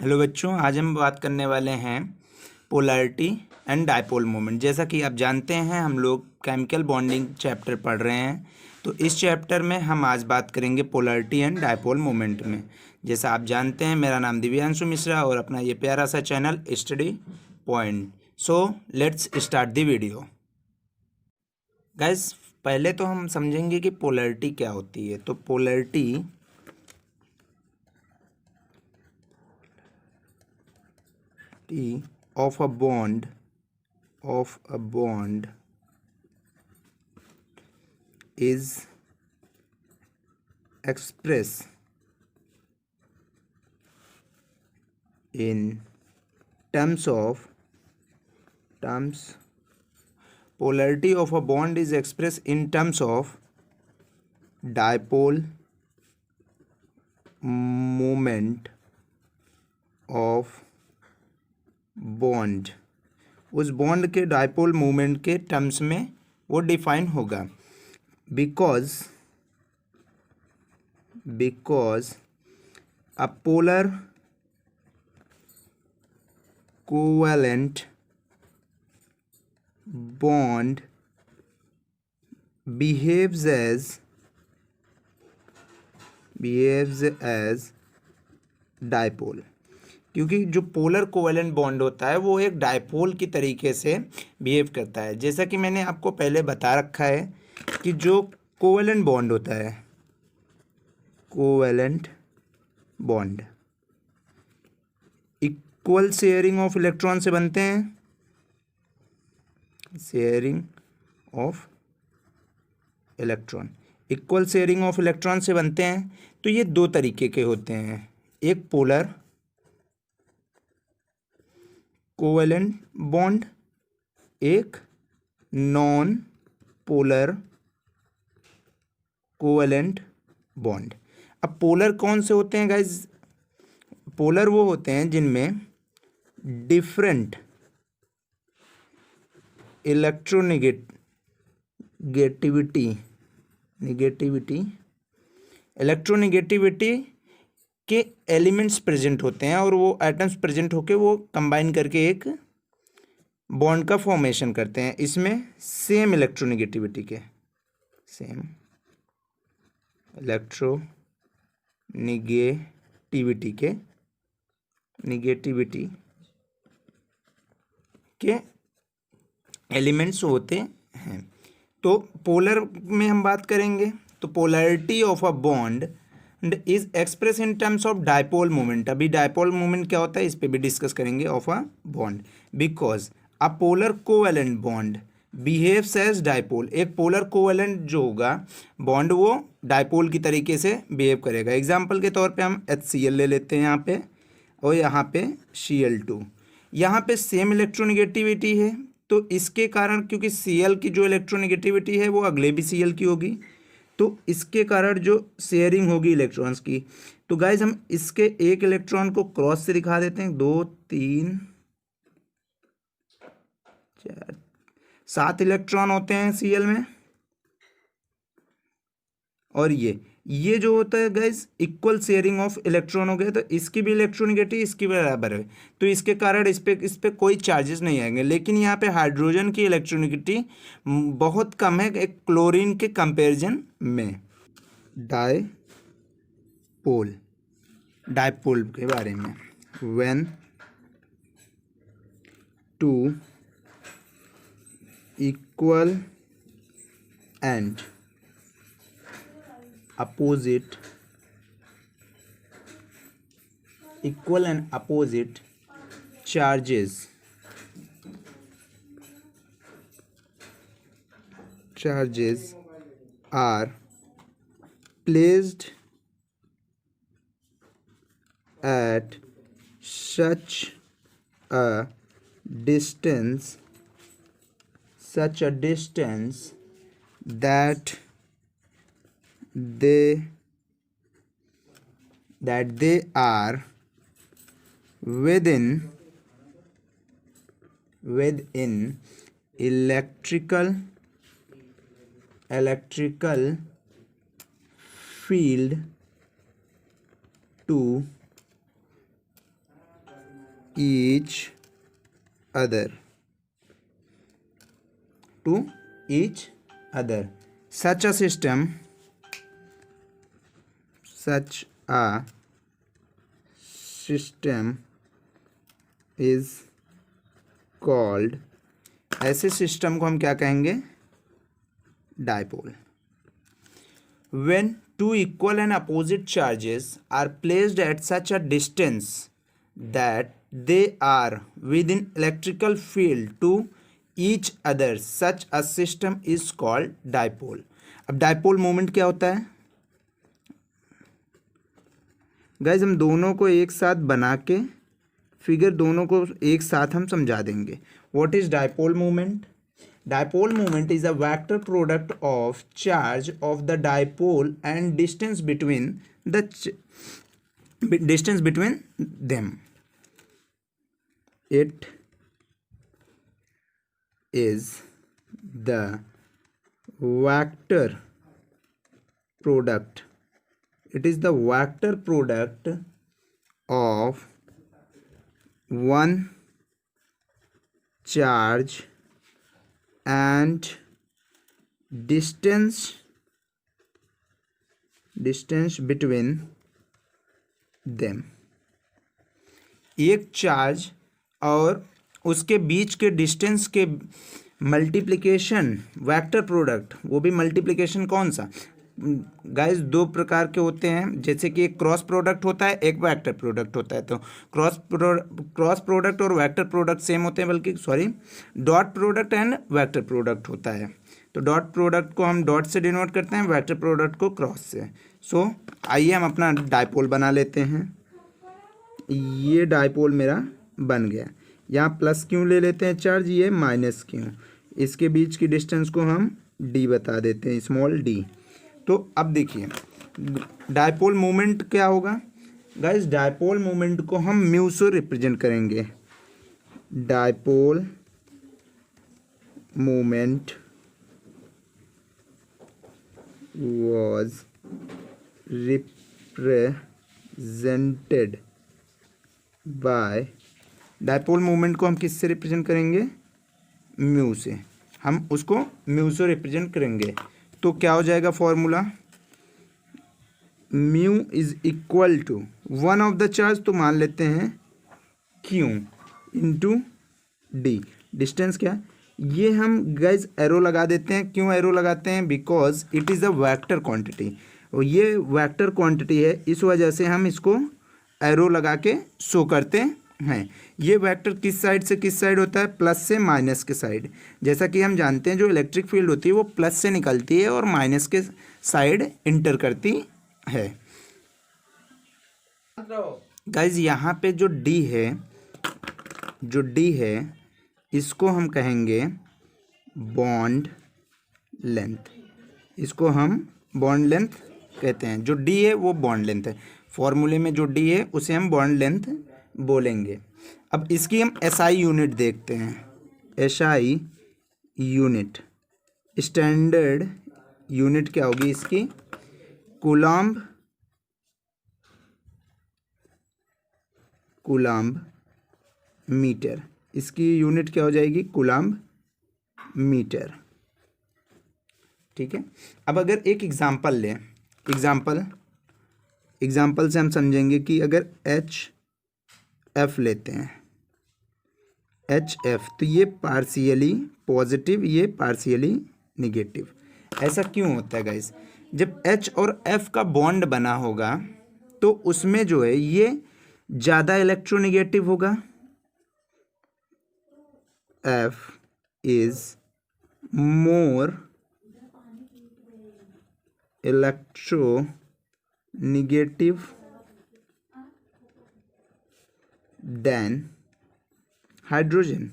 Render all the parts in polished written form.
Hello बच्चों, आज हम बात करने वाले हैं पोलैरिटी एंड डायपोल मोमेंट। जैसा कि आप जानते हैं, हम लोग केमिकल बॉन्डिंग चैप्टर पढ़ रहे हैं। तो इस चैप्टर में हम आज बात करेंगे पोलैरिटी एंड डायपोल मोमेंट में। जैसा आप जानते हैं, मेरा नाम दिव्यांशु मिश्रा और अपना ये प्यारा सा channel study point. So let's start the video. Guys, पहले तो हम समझेंगे कि पोलैरिटी क्या होती है। तो polarity of a bond is expressed in polarity of a bond is expressed in terms of dipole moment of bond. उस बॉन्ड के डायपोल मोमेंट के टर्म्स में वो डिफाइन होगा। Because a polar covalent bond behaves as dipole. क्योंकि जो polar covalent bond होता है वो एक डायपोल की तरीके से बिहेव करता है। जैसा कि मैंने आपको पहले बता रखा है कि जो कोवेलेंट बॉन्ड होता है, covalent bond equal sharing of electron से बनते हैं, sharing of electron, equal sharing of electron से बनते हैं। तो ये दो तरीके के होते हैं, एक पोलर कोवेलेंट बॉन्ड, एक नॉन पोलर कोवेलेंट बॉन्ड। अब पोलर कौन से होते हैं गाइज? पोलर वो होते हैं जिनमें डिफरेंट इलेक्ट्रोनिगेटिविटी के एलिमेंट्स प्रेजेंट होते हैं और वो एटम्स प्रेजेंट होके वो कंबाइन करके एक बॉन्ड का फॉर्मेशन करते हैं। इसमें सेम इलेक्ट्रोनिगेटिविटी के एलिमेंट्स होते हैं। तो पोलर में हम बात करेंगे तो polarity of a bond is express in terms of dipole moment. अभी डायपोल मोमेंट क्या होता है इस पे भी डिस्कस करेंगे of a bond. Because a polar covalent bond behaves as dipole. एक पोलर कोवेलेंट जो होगा बॉन्ड वो डायपोल की तरीके से बिहेव करेगा। एग्जाम्पल के तौर पे हम HCl ले लेते हैं यहाँ पे, और यहाँ पे Cl2। यहाँ पे सेम इलेक्ट्रोनिगेटिविटी है, तो इसके कारण क्योंकि Cl की जो इलेक्ट्रोनिगेटिविटी है वो अगले भी Cl की होगी, तो इसके कारण जो शेयरिंग होगी इलेक्ट्रॉन्स की। तो गाइज हम इसके एक इलेक्ट्रॉन को क्रॉस से दिखा देते हैं, 2 3 4 7 इलेक्ट्रॉन होते हैं Cl में। और ये जो होता है guys equal sharing of electron हो गया, तो इसकी भी इलेक्ट्रोनिगेटिविटी इसकी बराबर है, तो इसके कारण इस पे कोई चार्जेस नहीं आएंगे। लेकिन यहाँ पे हाइड्रोजन की इलेक्ट्रोनिगेटिविटी बहुत कम है एक क्लोरीन के कंपैरिजन में। डायपोल के बारे में, when two equal and opposite charges are placed at such a distance that they are within electrical field to each other, to each other. Such a system is called, ऐसे system को हम क्या कहेंगे? Dipole. When two equal and opposite charges are placed at such a distance that they are within electrical field to each other, such a system is called dipole. अब dipole moment क्या होता है guys? हम दोनों को एक साथ बना के फिगर दोनों को एक साथ हम समझा देंगे. What is dipole moment? Dipole moment is a vector product of charge of the dipole and distance between them. It is the vector product. It is the vector product of one charge and distance between them. एक charge और उसके बीच के distance के multiplication, vector product. वो भी multiplication कौन सा guys? दो प्रकार के होते हैं. जैसे कि एक क्रॉस प्रोडक्ट होता है, एक वेक्टर प्रोडक्ट होता है. तो क्रॉस प्रोडक्ट और वेक्टर प्रोडक्ट सेम होते हैं, बल्कि dot product and vector product होता है. तो डॉट प्रोडक्ट को हम डॉट से डिनोट करते हैं, वेक्टर प्रोडक्ट को क्रॉस से. सो आइए हम अपना डायपोल बना लेते हैं. ये डायपोल मेरा बन गया. यहाँ प्लस क्यों ले लेते हैं चार्ज, ये माइनस क्यों. इसके बीच की डिस्टेंस को हम डी बता देते हैं, स्मॉल डी. तो अब देखिए डायपोल मोमेंट क्या होगा गाइस? डायपोल मोमेंट को हम म्यू से रिप्रेजेंट करेंगे. Dipole moment was represented by, dipole moment को हम किससे रिप्रेजेंट करेंगे? म्यू से. हम उसको म्यू से रिप्रेजेंट करेंगे. तो क्या हो जाएगा formula? Mu is equal to one of the charge, तो मान लेते हैं क्यू इंटू डी. डिस्टेंस क्या? ये हम गाइज एरो लगा देते हैं. क्यों एरो लगाते हैं? Because it is a vector quantity. और ये वेक्टर क्वांटिटी है, इस वजह से हम इसको एरो लगा के शो करते हैं. ये वेक्टर किस साइड से किस साइड होता है? प्लस से माइनस के साइड. जैसा कि हम जानते हैं जो इलेक्ट्रिक फील्ड होती है वो प्लस से निकलती है और माइनस के साइड इंटर करती है. गाइज यहाँ पे जो डी है इसको हम कहेंगे बॉन्ड लेंथ. इसको हम बॉन्ड लेंथ कहते हैं. जो डी है वो बॉन्ड लेंथ है. फॉर्मूले में जो डी है उसे हम बॉन्ड लेंथ बोलेंगे. अब इसकी हम एसआई यूनिट देखते हैं. एसआई यूनिट, स्टैंडर्ड यूनिट क्या होगी इसकी? Coulomb metre. इसकी यूनिट क्या हो जाएगी? Coulomb metre. ठीक है. अब अगर एक एग्जांपल लें, एग्जांपल से हम समझेंगे कि अगर एफ लेते हैं, एफ, तो ये पार्शियली पॉजिटिव, ये पार्शियली निगेटिव. ऐसा क्यों होता है गाइस? जब एच और एफ का बॉन्ड बना होगा तो उसमें जो है ये ज़्यादा इलेक्ट्रोनिगेटिव होगा. F is more electronegative than hydrogen.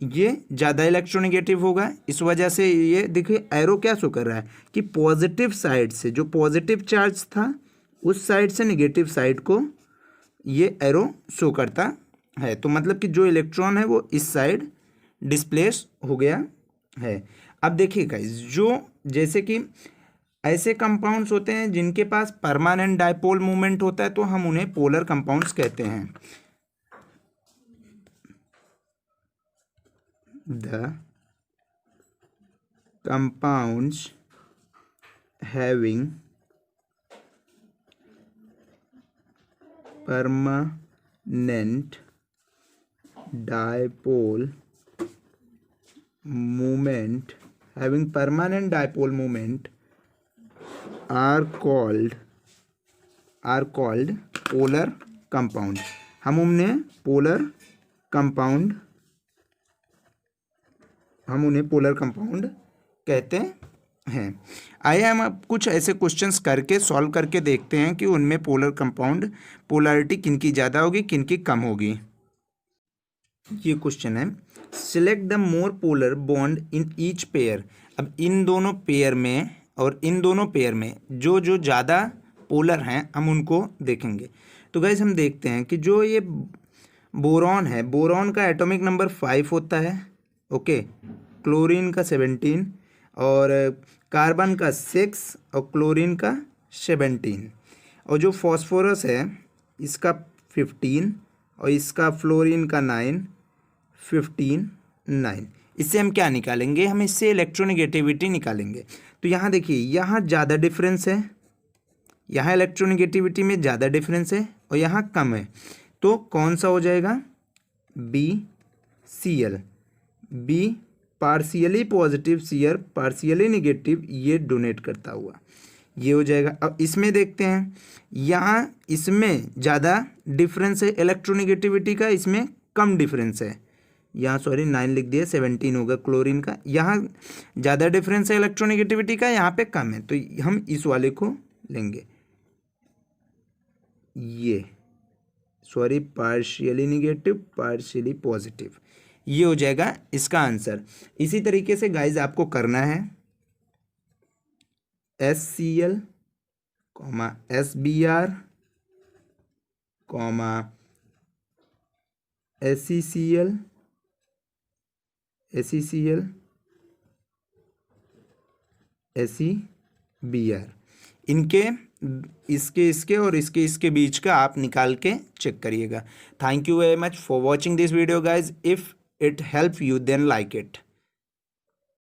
ये ज़्यादा इलेक्ट्रोनिगेटिव होगा. इस वजह से ये देखिए एरो क्या शो कर रहा है कि पॉजिटिव साइड से जो पॉजिटिव चार्ज था उस साइड से निगेटिव साइड को ये एरो शो करता है. तो मतलब कि जो इलेक्ट्रॉन है वो इस साइड डिस्प्लेस हो गया है. अब देखिए गाइस, जो जैसे कि ऐसे कंपाउंड्स होते हैं जिनके पास परमानेंट डायपोल मूवमेंट होता है, तो हम उन्हें पोलर कंपाउंड्स कहते हैं। The compounds having permanent dipole moment are called polar compound। हम उन्हें पोलर कंपाउंड कहते हैं। आइए हम अब कुछ ऐसे क्वेश्चंस करके सॉल्व करके देखते हैं कि उनमें पोलर कंपाउंड पोलैरिटी किनकी ज़्यादा होगी, किनकी कम होगी। ये क्वेश्चन है, select the more polar bond in each pair. अब इन दोनों पेयर में और इन दोनों पेयर में जो जो ज़्यादा पोलर हैं हम उनको देखेंगे। तो गाइस हम देखते हैं कि जो ये बोरॉन है, बोरॉन का एटॉमिक नंबर 5 होता है, ओके, क्लोरीन का 17 और कार्बन का 6 और क्लोरीन का 17, और जो फॉस्फोरस है इसका 15 और इसका फ्लोरीन का 9, 15, 9। इससे हम क्या निकालेंगे, हम इससे इलेक्ट्रोनेगेटिविटी निकालेंगे। तो यहाँ देखिए, यहाँ ज़्यादा डिफरेंस है, यहाँ इलेक्ट्रोनेगेटिविटी में ज़्यादा डिफरेंस है और यहाँ कम है, तो कौन सा हो जाएगा, BCl। B partially positive, Cl partially negative, ये डोनेट करता हुआ ये हो जाएगा। अब इसमें देखते हैं, यहाँ इसमें ज़्यादा डिफरेंस है इलेक्ट्रोनेगेटिविटी का, इसमें कम डिफरेंस है, यहाँ सॉरी 9 लिख दिया, 17 होगा क्लोरीन का। यहाँ ज़्यादा डिफरेंस है इलेक्ट्रोनेगेटिविटी का, यहाँ पे कम है, तो हम इस वाले को लेंगे, ये sorry partially negative partially positive, ये हो जाएगा इसका आंसर। इसी तरीके से गाइज आपको करना है HCl, SBr, SeCl, SeBr, इनके इसके और इसके बीच का आप निकाल के चेक करिएगा। Thank you very much for watching this video guys. If it help you then like it।